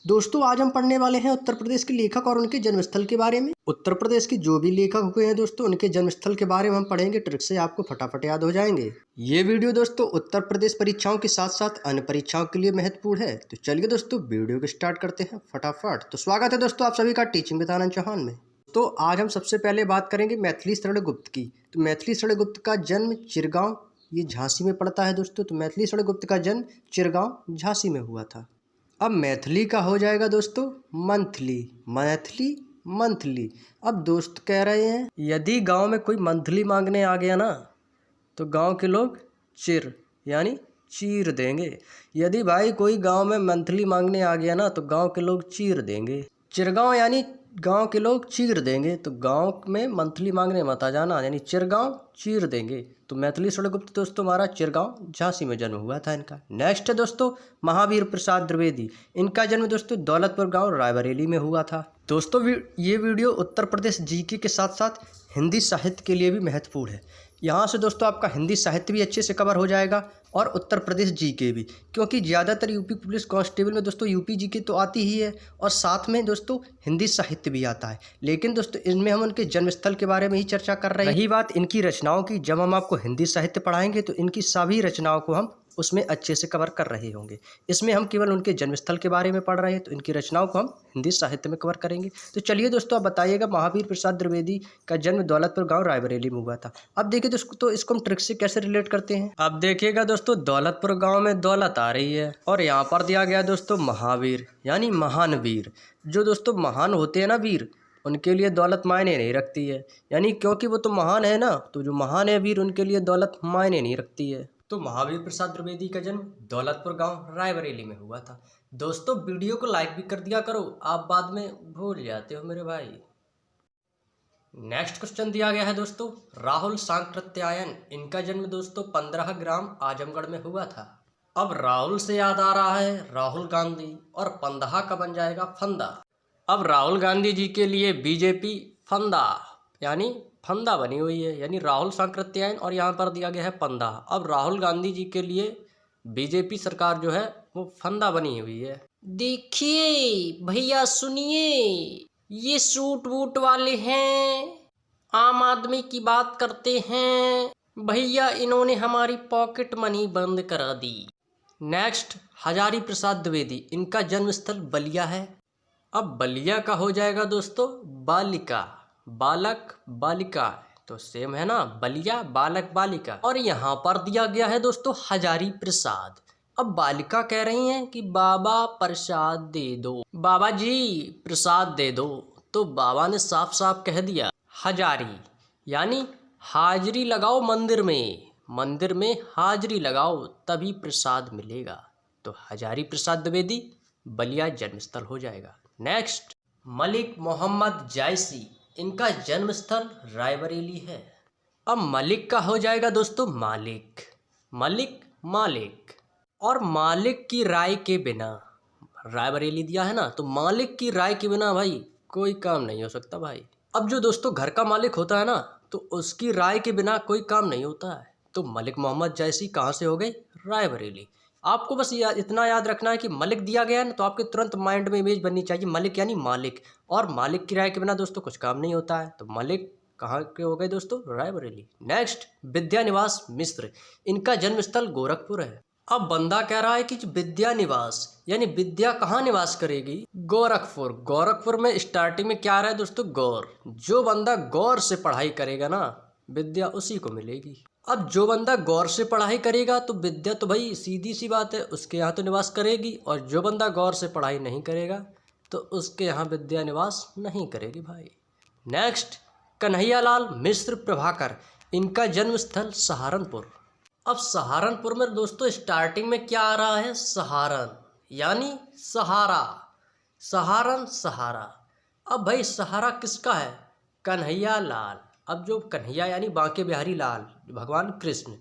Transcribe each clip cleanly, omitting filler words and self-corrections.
दोस्तों आज हम पढ़ने वाले हैं उत्तर प्रदेश के लेखक और उनके जन्मस्थल के बारे में। उत्तर प्रदेश के जो भी लेखक हुए हैं दोस्तों, उनके जन्मस्थल के बारे में हम पढ़ेंगे। ट्रिक से आपको फटाफट याद हो जाएंगे। ये वीडियो दोस्तों उत्तर प्रदेश परीक्षाओं के साथ साथ अन्य परीक्षाओं के लिए महत्वपूर्ण है। तो चलिए दोस्तों वीडियो को स्टार्ट करते हैं फटाफट। तो स्वागत है दोस्तों आप सभी का टीचिंग विद आनंद चौहान में। तो आज हम सबसे पहले बात करेंगे मैथिली शरण गुप्त की। तो मैथिली शरण गुप्त का जन्म चिरगांव, ये झांसी में पड़ता है दोस्तों। तो मैथिली शरण गुप्त का जन्म चिरगांव झांसी में हुआ था। अब मैथिली का हो जाएगा दोस्तों मंथली। मैथिली मंथली। अब दोस्त कह रहे हैं यदि गांव में कोई मंथली मांगने आ गया ना तो गांव के लोग चिर यानी चीर देंगे। यदि भाई कोई गांव में मंथली मांगने आ गया ना तो गांव के लोग चीर देंगे। चिरगांव यानी गांव के लोग चीर देंगे। तो गांव में मंथली मांगने मत आ जाना, यानी चिरगांव चीर देंगे। तो मैथिली शरण गुप्त दोस्तों हमारा चिरगांव झांसी में जन्म हुआ था इनका। नेक्स्ट है दोस्तों महावीर प्रसाद द्विवेदी। इनका जन्म दोस्तों दौलतपुर गांव रायबरेली में हुआ था। दोस्तों ये वीडियो उत्तर प्रदेश जीके के साथ साथ हिंदी साहित्य के लिए भी महत्वपूर्ण है। यहाँ से दोस्तों आपका हिंदी साहित्य भी अच्छे से कवर हो जाएगा और उत्तर प्रदेश जीके भी, क्योंकि ज़्यादातर यूपी पुलिस कांस्टेबल में दोस्तों यूपी जीके तो आती ही है और साथ में दोस्तों हिंदी साहित्य भी आता है। लेकिन दोस्तों इनमें हम उनके जन्मस्थल के बारे में ही चर्चा कर रहे हैं। रही बात इनकी रचनाओं की, जब हम आपको हिंदी साहित्य पढ़ाएंगे तो इनकी सभी रचनाओं को हम उसमें अच्छे से कवर कर रहे होंगे। इसमें हम केवल उनके जन्मस्थल के बारे में पढ़ रहे हैं, तो इनकी रचनाओं को हम हिंदी साहित्य में कवर करेंगे। तो चलिए दोस्तों आप बताइएगा महावीर प्रसाद द्विवेदी का जन्म दौलतपुर गांव रायबरेली में हुआ था। अब देखिए दोस्तों तो इसको हम ट्रिक से कैसे रिलेट करते हैं। अब देखिएगा दोस्तों दौलतपुर गांव में दौलत आ रही है और यहाँ पर दिया गया दोस्तों महावीर यानी महान वीर। जो दोस्तों महान होते हैं ना वीर, उनके लिए दौलत मायने नहीं रखती है, यानी क्योंकि वो तो महान है ना, तो जो महान है वीर उनके लिए दौलत मायने नहीं रखती है। तो महावीर प्रसाद द्विवेदी का जन्म दौलतपुर गांव रायबरेली में हुआ था। दोस्तों वीडियो को लाइक भी कर दिया करो, आप बाद में भूल जाते हो मेरे भाई। नेक्स्ट क्वेश्चन दिया गया है दोस्तों राहुल सांकृत्यायन। इनका जन्म दोस्तों 15 ग्राम आजमगढ़ में हुआ था। अब राहुल से याद आ रहा है राहुल गांधी और 15 का बन जाएगा फंदा। अब राहुल गांधी जी के लिए बीजेपी फंदा यानी फंदा बनी हुई है, यानी राहुल सांकृत्यायन और यहाँ पर दिया गया है फंदा। अब राहुल गांधी जी के लिए बीजेपी सरकार जो है वो फंदा बनी हुई है। देखिए भैया सुनिए, ये सूट वूट वाले हैं, आम आदमी की बात करते हैं भैया, इन्होंने हमारी पॉकेट मनी बंद करा दी। नेक्स्ट हजारी प्रसाद द्विवेदी। इनका जन्मस्थल बलिया है। अब बलिया का हो जाएगा दोस्तों बालिका, बालक बालिका, तो सेम है ना, बलिया बालक बालिका। और यहाँ पर दिया गया है दोस्तों हजारी प्रसाद। अब बालिका कह रही हैं कि बाबा प्रसाद दे दो, बाबा जी प्रसाद दे दो। तो बाबा ने साफ साफ कह दिया हजारी यानी हाजिरी लगाओ मंदिर में, मंदिर में हाजिरी लगाओ तभी प्रसाद मिलेगा। तो हजारी प्रसाद द्विवेदी बलिया जन्मस्थल हो जाएगा। नेक्स्ट मलिक मोहम्मद जायसी। इनका जन्मस्थल रायबरेली है। अब मलिक का हो जाएगा दोस्तों मालिक, मलिक मालिक। और मालिक की राय के बिना, रायबरेली दिया है ना, तो मालिक की राय के बिना भाई कोई काम नहीं हो सकता भाई। अब जो दोस्तों घर का मालिक होता है ना, तो उसकी राय के बिना कोई काम नहीं होता है। तो मलिक मोहम्मद जायसी कहाँ से हो गए? रायबरेली। आपको बस इतना याद रखना है कि मलिक दिया गया है ना, तो आपके तुरंत माइंड में इमेज बननी चाहिए मलिक यानी मालिक, और मालिक की राय के बिना दोस्तों कुछ काम नहीं होता है। तो मलिक कहाँ के हो गए दोस्तों? रायबरेली। नेक्स्ट विद्यानिवास मिश्र। इनका जन्मस्थल गोरखपुर है। अब बंदा कह रहा है कि विद्या निवास यानी विद्या कहाँ निवास करेगी? गोरखपुर। गोरखपुर में स्टार्टिंग में क्या आ रहा है दोस्तों? गौर। जो बंदा गौर से पढ़ाई करेगा ना, विद्या उसी को मिलेगी। अब जो बंदा गौर से पढ़ाई करेगा तो विद्या तो भाई सीधी सी बात है उसके यहाँ तो निवास करेगी, और जो बंदा गौर से पढ़ाई नहीं करेगा तो उसके यहाँ विद्या निवास नहीं करेगी भाई। नेक्स्ट कन्हैयालाल मिश्र प्रभाकर। इनका जन्मस्थल सहारनपुर। अब सहारनपुर में दोस्तों स्टार्टिंग में क्या आ रहा है? सहारन यानी सहारा, सहारन सहारा। अब भाई सहारा किसका है? कन्हैयालाल। अब जो कन्हैया यानी बांके बिहारी लाल, भगवान कृष्ण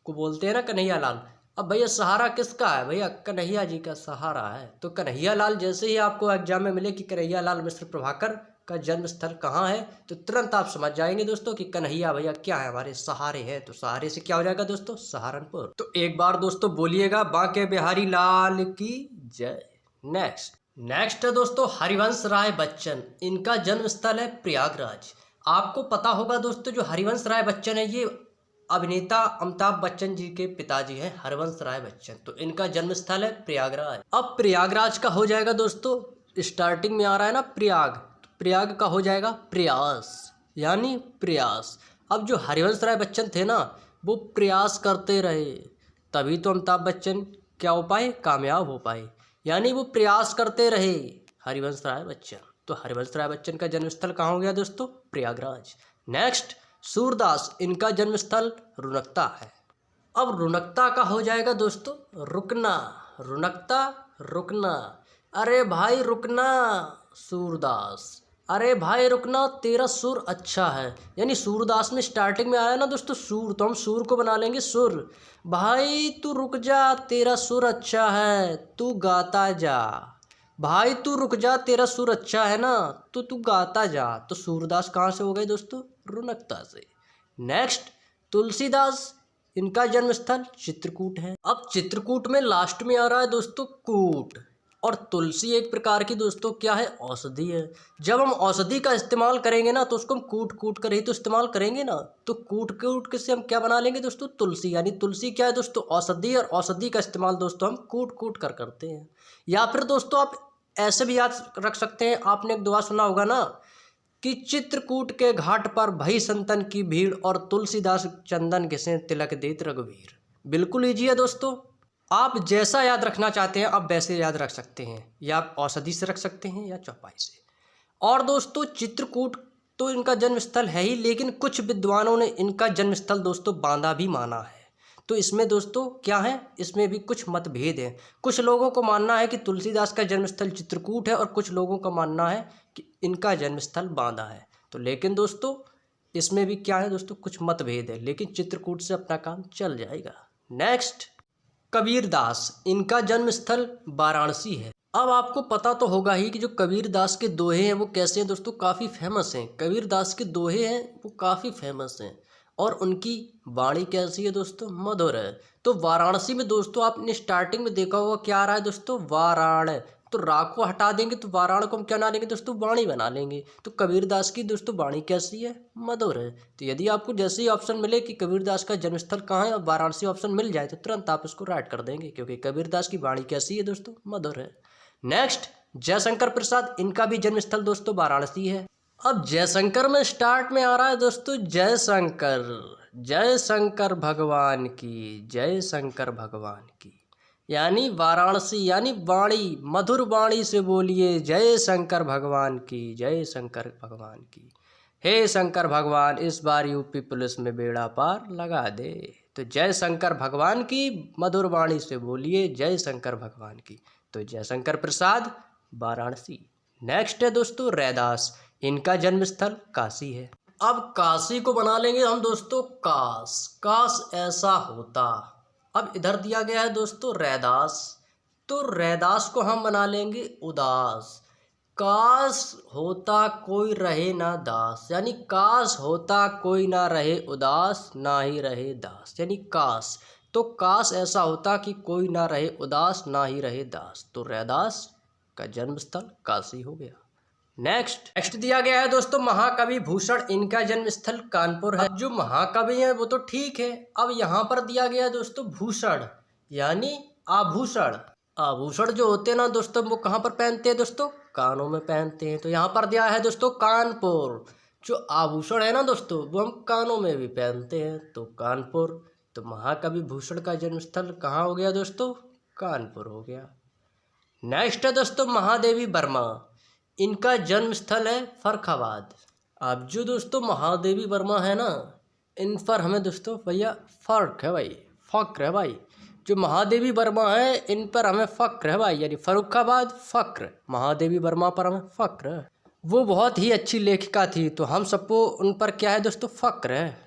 को बोलते हैं ना कन्हैया लाल। अब भैया सहारा किसका है? भैया कन्हैया जी का सहारा है। तो कन्हैया लाल जैसे ही आपको एग्जाम में मिले कि कन्हैया लाल मिश्र प्रभाकर का जन्म स्थल कहाँ है, तो तुरंत आप समझ जाएंगे दोस्तों कि कन्हैया भैया क्या है? हमारे सहारे हैं। तो सहारे से क्या हो जाएगा दोस्तों? सहारनपुर। तो एक बार दोस्तों बोलिएगा बांके बिहारी लाल की जय। नेक्स्ट नेक्स्ट है दोस्तों हरिवंश राय बच्चन, इनका जन्म स्थल है प्रयागराज। आपको पता होगा दोस्तों जो हरिवंश राय बच्चन है ये अभिनेता अमिताभ बच्चन जी के पिताजी हैं हरिवंश राय बच्चन, तो इनका जन्म स्थल है प्रयागराज। अब प्रयागराज का हो जाएगा दोस्तों, स्टार्टिंग में आ रहा है ना प्रयाग, तो प्रयाग का हो जाएगा प्रयास यानी प्रयास। अब जो हरिवंश राय बच्चन थे ना वो प्रयास करते रहे तभी तो अमिताभ बच्चन क्या हो पाए, कामयाब हो पाए, यानी वो प्रयास करते रहे हरिवंश राय बच्चन। तो हरिवंश राय बच्चन का जन्मस्थल कहाँ हो गया दोस्तों, प्रयागराज। नेक्स्ट सूरदास, इनका जन्मस्थल रुनकता है। अब रुनकता का हो जाएगा दोस्तों रुकना, रुनकता रुकना, अरे भाई रुकना सूरदास, अरे भाई रुकना तेरा सुर अच्छा है, यानी सूरदास में स्टार्टिंग में आया ना दोस्तों सुर, तो हम सुर को बना लेंगे सुर। भाई तू रुक जा तेरा सुर अच्छा है तू गाता जा, भाई तू रुक जा तेरा सुर अच्छा है ना तो तू गाता जा। तो सूरदास कहाँ से हो गए दोस्तों, रुनकता से। नेक्स्ट तुलसीदास, इनका जन्मस्थल चित्रकूट है। अब चित्रकूट में लास्ट में आ रहा है दोस्तों कूट, और तुलसी एक प्रकार की दोस्तों क्या है, औषधि है। जब हम औषधि का इस्तेमाल करेंगे ना तो उसको हम कूट कूट कर ही तो इस्तेमाल करेंगे ना, तो कूट कूट के से हम क्या बना लेंगे दोस्तों, तुलसी, यानी तुलसी क्या है दोस्तों, औषधि, और औषधि का इस्तेमाल दोस्तों हम कूट कूट कर करते हैं। या फिर दोस्तों आप ऐसे भी याद रख सकते हैं, आपने एक दुआ सुना होगा ना कि चित्रकूट के घाट पर भई संतन की भीड़ और तुलसीदास चंदन घिसे तिलक देत रघुवीर। बिल्कुल ईजी है दोस्तों, आप जैसा याद रखना चाहते हैं आप वैसे याद रख सकते हैं, या आप औषधि से रख सकते हैं या चौपाई से। और दोस्तों चित्रकूट तो इनका जन्मस्थल है ही, लेकिन कुछ विद्वानों ने इनका जन्मस्थल दोस्तों बांदा भी माना है। तो इसमें दोस्तों क्या है, इसमें भी कुछ मतभेद हैं। कुछ लोगों को मानना है कि तुलसीदास का जन्मस्थल चित्रकूट है और कुछ लोगों का मानना है कि इनका जन्मस्थल बांदा है। तो लेकिन दोस्तों इसमें भी क्या है दोस्तों, कुछ मतभेद है, लेकिन चित्रकूट से अपना काम चल जाएगा। नेक्स्ट कबीरदास, इनका जन्मस्थल वाराणसी है। अब आपको पता तो होगा ही कि जो कबीरदास के दोहे हैं वो कैसे हैं दोस्तों, काफ़ी फेमस हैं। कबीरदास के दोहे हैं वो काफ़ी फेमस हैं और उनकी वाणी कैसी है दोस्तों, मधुर है। तो वाराणसी में दोस्तों आपने स्टार्टिंग में देखा होगा क्या आ रहा है दोस्तों, वाराण, तो रा को हटा देंगे तो वाराण को हम क्या बना लेंगे दोस्तों, वाणी बना लेंगे। तो कबीरदास की दोस्तों वाणी कैसी है, मधुर है। तो यदि आपको जैसे ही ऑप्शन मिले कि कबीरदास का जन्मस्थल कहाँ है और वाराणसी ऑप्शन मिल जाए तो तुरंत आप उसको राइट कर देंगे, क्योंकि कबीरदास की वाणी कैसी है दोस्तों, मधुर है। नेक्स्ट जयशंकर प्रसाद, इनका भी जन्मस्थल दोस्तों वाराणसी है। अब जयशंकर में स्टार्ट में आ रहा है दोस्तों जयशंकर, जय शंकर भगवान की, जय शंकर भगवान की, यानी वाराणसी, यानी वाणी, मधुर वाणी से बोलिए जय शंकर भगवान की, जय शंकर भगवान की। हे शंकर भगवान इस बार यूपी पुलिस में बेड़ा पार लगा दे। तो जय शंकर भगवान की मधुर वाणी से बोलिए जय शंकर भगवान की। तो जयशंकर प्रसाद वाराणसी। नेक्स्ट है दोस्तों रैदास, इनका जन्मस्थल काशी है। अब काशी को बना लेंगे हम दोस्तों काश, काश ऐसा होता। अब इधर दिया गया है दोस्तों रैदास, तो रैदास को हम बना लेंगे उदास। काश होता कोई रहे ना दास, यानी काश होता कोई ना रहे उदास ना ही रहे दास, यानी काश, तो काश ऐसा होता कि कोई ना रहे उदास ना ही रहे दास। तो रैदास का जन्मस्थल काशी हो गया। नेक्स्ट दिया गया है दोस्तों महाकवि भूषण, इनका जन्मस्थल कानपुर है। जो महाकवि है वो तो ठीक है, अब यहाँ पर दिया गया है दोस्तों भूषण यानी आभूषण। आभूषण जो होते हैं ना दोस्तों वो कहाँ पर पहनते हैं दोस्तों, कानों में पहनते हैं। तो यहाँ पर दिया है दोस्तों कानपुर। जो आभूषण है ना दोस्तों वो हम कानों में भी पहनते हैं, तो कानपुर। तो महाकवि भूषण का जन्मस्थल कहाँ हो गया दोस्तों, कानपुर हो गया। नेक्स्ट है दोस्तों महादेवी वर्मा, इनका जन्मस्थल है फर्रुखाबाद। अब जो दोस्तों महादेवी वर्मा है ना, इन पर हमें दोस्तों भैया फर्क है भाई, फ़क्र है भाई। जो महादेवी वर्मा है इन पर हमें फ़क्र है भाई, यानी फर्रुखाबाद फ़क्र, महादेवी वर्मा पर हमें फ़क्र है। वो बहुत ही अच्छी लेखिका थी, तो हम सबको उन पर क्या है दोस्तों, फ़क्र है।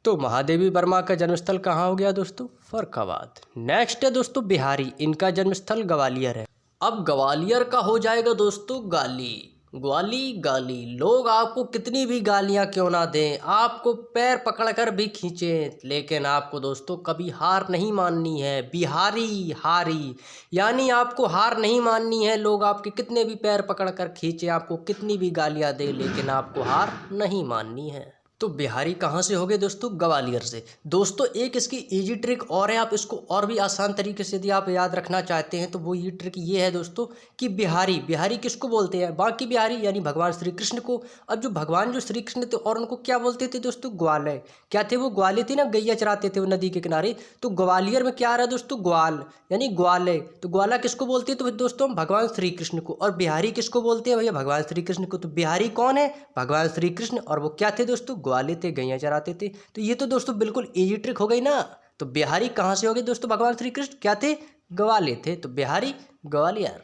तो महादेवी वर्मा का जन्मस्थल कहाँ हो गया दोस्तों, फर्रुखाबाद। नेक्स्ट है दोस्तों बिहारी, इनका जन्मस्थल ग्वालियर है। अब ग्वालियर का हो जाएगा दोस्तों गाली, ग्वाली गाली। लोग आपको कितनी भी गालियां क्यों ना दें, आपको पैर पकड़कर भी खींचें, लेकिन आपको दोस्तों कभी हार नहीं माननी है। बिहारी हारी, यानी आपको हार नहीं माननी है। लोग आपके कितने भी पैर पकड़कर खींचें, आपको कितनी भी गालियां दें, लेकिन आपको हार नहीं माननी है। तो बिहारी कहाँ से हो गए दोस्तों? ग्वालियर से। दोस्तों एक इसकी इजी ट्रिक और है, आप इसको और भी आसान तरीके से यदि आप याद रखना चाहते हैं तो वो ये ट्रिक ये है दोस्तों कि बिहारी, बिहारी किसको बोलते हैं? बाकी बिहारी यानी भगवान श्री कृष्ण को। अब जो भगवान जो श्री कृष्ण थे और उनको क्या बोलते थे दोस्तों? ग्वाले। क्या थे वो? ग्वाले थे ना, गैया चराते थे वो नदी के किनारे। तो ग्वालियर में क्या आ रहा है दोस्तों? ग्वाल, यानी ग्वाले। तो ग्वाला किसको बोलते हैं? तो दोस्तों भगवान श्री कृष्ण को। और बिहारी किसको बोलते हैं भैया? भगवान श्री कृष्ण को। तो बिहारी कौन है? भगवान श्री कृष्ण। और वो क्या थे दोस्तों? ग्वाले थे, गैया चराते थे। तो ये तो दोस्तों बिल्कुल इजी ट्रिक हो गई ना। तो बिहारी कहाँ से हो गए दोस्तों? भगवान श्री कृष्ण क्या थे? ग्वाले थे। तो बिहारी ग्वालियर।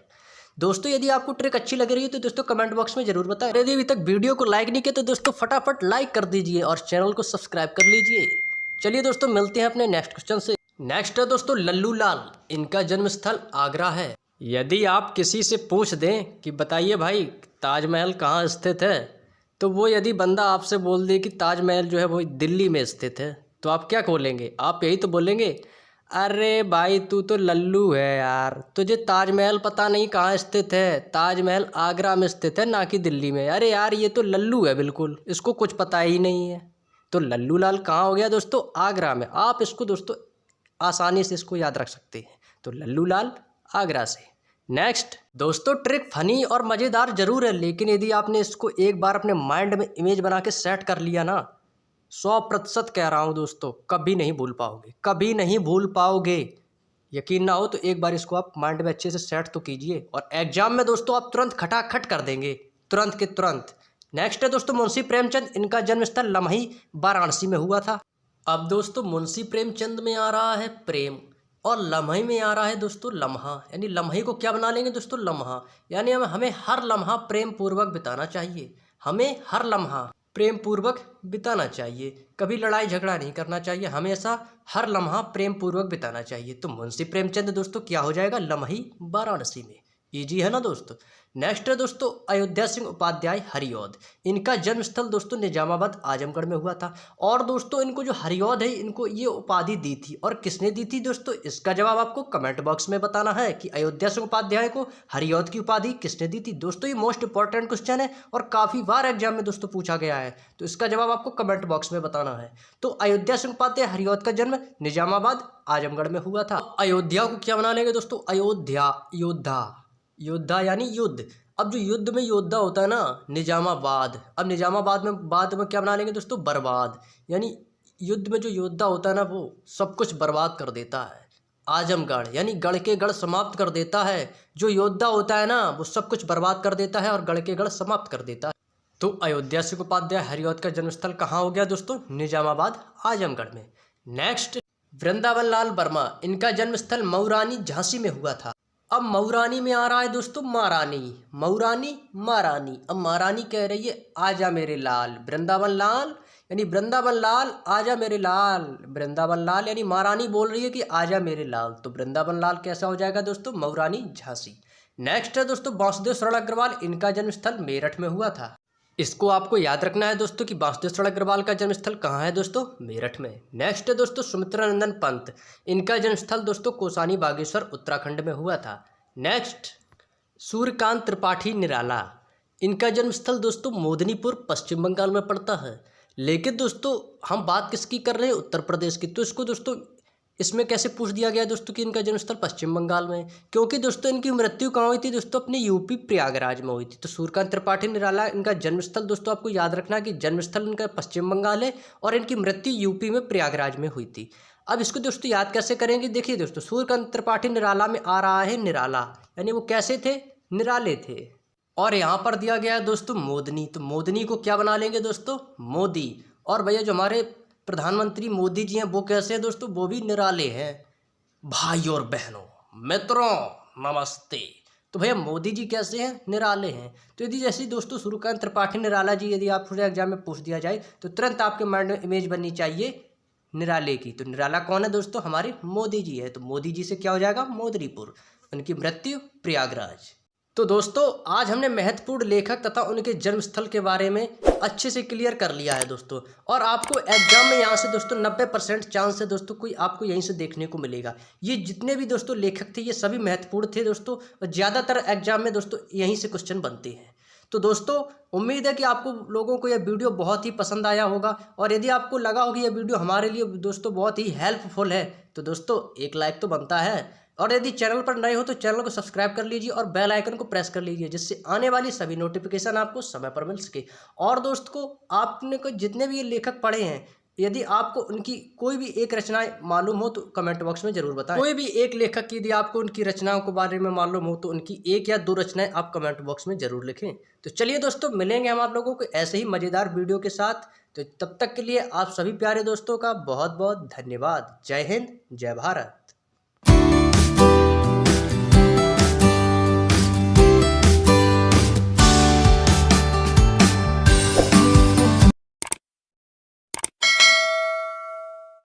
दोस्तों यदि आपको ट्रिक अच्छी लग रही है तो दोस्तों कमेंट बॉक्स में जरूर बताएं। यदि अभी तक वीडियो को लाइक नहीं किया तो दोस्तों फटाफट लाइक कर दीजिए और चैनल को सब्सक्राइब कर लीजिए। चलिए दोस्तों मिलते हैं अपने नेक्स्ट क्वेश्चन से। नेक्स्ट है दोस्तों लल्लू लाल। इनका जन्म स्थल आगरा है। यदि आप किसी से पूछ दें कि बताइए भाई ताजमहल कहाँ स्थित है, तो वो यदि बंदा आपसे बोल दे कि ताजमहल जो है वो दिल्ली में स्थित है, तो आप क्या बोलेंगे? आप यही तो बोलेंगे, अरे भाई तू तो लल्लू है यार, तुझे ताजमहल पता नहीं कहाँ स्थित है, ताजमहल आगरा में स्थित है ना कि दिल्ली में। अरे यार ये तो लल्लू है, बिल्कुल इसको कुछ पता ही नहीं है। तो लल्लू लाल कहाँ हो गया दोस्तों? आगरा में। आप इसको दोस्तों आसानी से इसको याद रख सकते हैं। तो लल्लू लाल आगरा से। नेक्स्ट दोस्तों ट्रिक फनी और मज़ेदार जरूर है, लेकिन यदि आपने इसको एक बार अपने माइंड में इमेज बना के सेट कर लिया ना, 100% कह रहा हूँ दोस्तों, कभी नहीं भूल पाओगे, कभी नहीं भूल पाओगे। यकीन ना हो तो एक बार इसको आप माइंड में अच्छे से सेट तो कीजिए, और एग्जाम में दोस्तों आप तुरंत खटाखट कर देंगे, तुरंत के तुरंत। नेक्स्ट है दोस्तों मुंशी प्रेमचंद। इनका जन्मस्थल लम्ही वाराणसी में हुआ था। अब दोस्तों मुंशी प्रेमचंद में आ रहा है प्रेम, और लम्हे में आ रहा है दोस्तों लम्हा। यानी लम्हे को क्या बना लेंगे दोस्तों? लम्हा। यानी हमें हर लम्हा प्रेम पूर्वक बिताना चाहिए, हमें हर लम्हा प्रेम पूर्वक बिताना चाहिए, कभी लड़ाई झगड़ा नहीं करना चाहिए, हमेशा हर लम्हा प्रेम पूर्वक बिताना चाहिए। तो मुंशी प्रेमचंद दोस्तों क्या हो जाएगा? लम्ही वाराणसी में। इजी है ना दोस्तों। नेक्स्ट है दोस्तों अयोध्या सिंह उपाध्याय हरिऔध। इनका जन्मस्थल दोस्तों निजामाबाद आजमगढ़ में हुआ था। और दोस्तों इनको जो हरिऔध है, इनको ये उपाधि दी थी, और किसने दी थी दोस्तों? इसका जवाब आपको कमेंट बॉक्स में बताना है कि अयोध्या सिंह उपाध्याय को हरिऔध की उपाधि किसने दी थी। दोस्तों ये मोस्ट इंपॉर्टेंट क्वेश्चन है और काफ़ी बार एग्जाम में दोस्तों पूछा गया है, तो इसका जवाब आपको कमेंट बॉक्स में बताना है। तो अयोध्या सिंह उपाध्याय हरिऔध का जन्म निजामाबाद आजमगढ़ में हुआ था। अयोध्या को क्या बना लेंगे दोस्तों? अयोध्या, योद्धा, योद्धा यानी युद्ध। अब जो युद्ध में योद्धा होता है ना, निजामाबाद। अब निजामाबाद में बाद में क्या बना लेंगे दोस्तों? बर्बाद। यानी युद्ध में जो योद्धा होता है ना, वो सब कुछ बर्बाद कर देता है। आजमगढ़ यानी गढ़ के गढ़ समाप्त कर देता है। जो योद्धा होता है ना, वो सब कुछ बर्बाद कर देता है और गढ़ के गढ़ समाप्त कर देता है। तो अयोध्या सिंह उपाध्याय हरिऔध का जन्मस्थल कहाँ हो गया दोस्तों? निजामाबाद आजमगढ़ में। नेक्स्ट वृंदावन लाल वर्मा। इनका जन्मस्थल मऊरानी झांसी में हुआ था। अब मऊरानी में आ रहा है दोस्तों महारानी, मऊरानी महारानी। अब महारानी कह रही है आजा मेरे लाल, वृंदावन लाल यानी वृंदावन लाल आजा मेरे लाल, वृंदावन लाल यानी महारानी बोल रही है कि आजा मेरे लाल। तो वृंदावन लाल कैसा हो जाएगा दोस्तों? मऊरानी झांसी। नेक्स्ट है दोस्तों वासुदेव शरण अग्रवाल। इनका जन्मस्थल मेरठ में हुआ था। इसको आपको याद रखना है दोस्तों कि वासुदेव शरण अग्रवाल का जन्मस्थल कहाँ है दोस्तों? मेरठ में। नेक्स्ट है दोस्तों सुमित्रा नंदन पंत। इनका जन्मस्थल दोस्तों कौसानी बागेश्वर उत्तराखंड में हुआ था। नेक्स्ट सूर्यकांत त्रिपाठी निराला। इनका जन्मस्थल दोस्तों मोदनीपुर पश्चिम बंगाल में पड़ता है। लेकिन दोस्तों हम बात किसकी कर रहे हैं? उत्तर प्रदेश की। तो इसको दोस्तों इसमें कैसे पूछ दिया गया दोस्तों कि इनका जन्मस्थल पश्चिम बंगाल में? क्योंकि दोस्तों इनकी मृत्यु कहाँ हुई थी दोस्तों? अपने यूपी प्रयागराज में हुई थी। तो सूर्यकांत त्रिपाठी निराला इनका जन्मस्थल दोस्तों आपको याद रखना है कि जन्मस्थल इनका पश्चिम बंगाल है और इनकी मृत्यु यूपी में प्रयागराज में हुई थी। अब इसको दोस्तों याद कैसे करेंगे? देखिए दोस्तों सूर्यकांत त्रिपाठी निराला में आ रहा है निराला, यानी वो कैसे थे? निराले थे। और यहाँ पर दिया गया है दोस्तों मोदनी। तो मोदनी को क्या बना लेंगे दोस्तों? मोदी। और भैया जो हमारे प्रधानमंत्री मोदी जी हैं वो कैसे हैं दोस्तों? वो भी निराले हैं। भाई और बहनों मित्रों नमस्ते। तो भैया मोदी जी कैसे हैं? निराले हैं। तो यदि जैसे दोस्तों सूर्यकांत त्रिपाठी निराला जी यदि आप पूरे एग्जाम में पूछ दिया जाए तो तुरंत आपके माइंड में इमेज बननी चाहिए निराले की। तो निराला कौन है दोस्तों? हमारे मोदी जी है। तो मोदी जी से क्या हो जाएगा? मोदनीपुर। उनकी मृत्यु प्रयागराज। तो दोस्तों आज हमने महत्वपूर्ण लेखक तथा उनके जन्मस्थल के बारे में अच्छे से क्लियर कर लिया है दोस्तों। और आपको एग्जाम में यहाँ से दोस्तों 90% चांस है दोस्तों कोई आपको यहीं से देखने को मिलेगा। ये जितने भी दोस्तों लेखक थे ये सभी महत्वपूर्ण थे दोस्तों, और ज़्यादातर एग्जाम में दोस्तों यहीं से क्वेश्चन बनते हैं। तो दोस्तों उम्मीद है कि आपको लोगों को यह वीडियो बहुत ही पसंद आया होगा, और यदि आपको लगा हो कि यह वीडियो हमारे लिए दोस्तों बहुत ही हेल्पफुल है तो दोस्तों एक लाइक तो बनता है। और यदि चैनल पर नए हो तो चैनल को सब्सक्राइब कर लीजिए और बेल आइकन को प्रेस कर लीजिए, जिससे आने वाली सभी नोटिफिकेशन आपको समय पर मिल सके। और दोस्त को आपने को जितने भी ये लेखक पढ़े हैं, यदि आपको उनकी कोई भी एक रचनाएं मालूम हो तो कमेंट बॉक्स में जरूर बताएं। कोई भी एक लेखक की यदि आपको उनकी रचनाओं के बारे में मालूम हो तो उनकी 1 या 2 रचनाएं आप कमेंट बॉक्स में जरूर लिखें। तो चलिए दोस्तों मिलेंगे हम आप लोगों को ऐसे ही मज़ेदार वीडियो के साथ। तो तब तक के लिए आप सभी प्यारे दोस्तों का बहुत बहुत धन्यवाद। जय हिंद, जय भारत।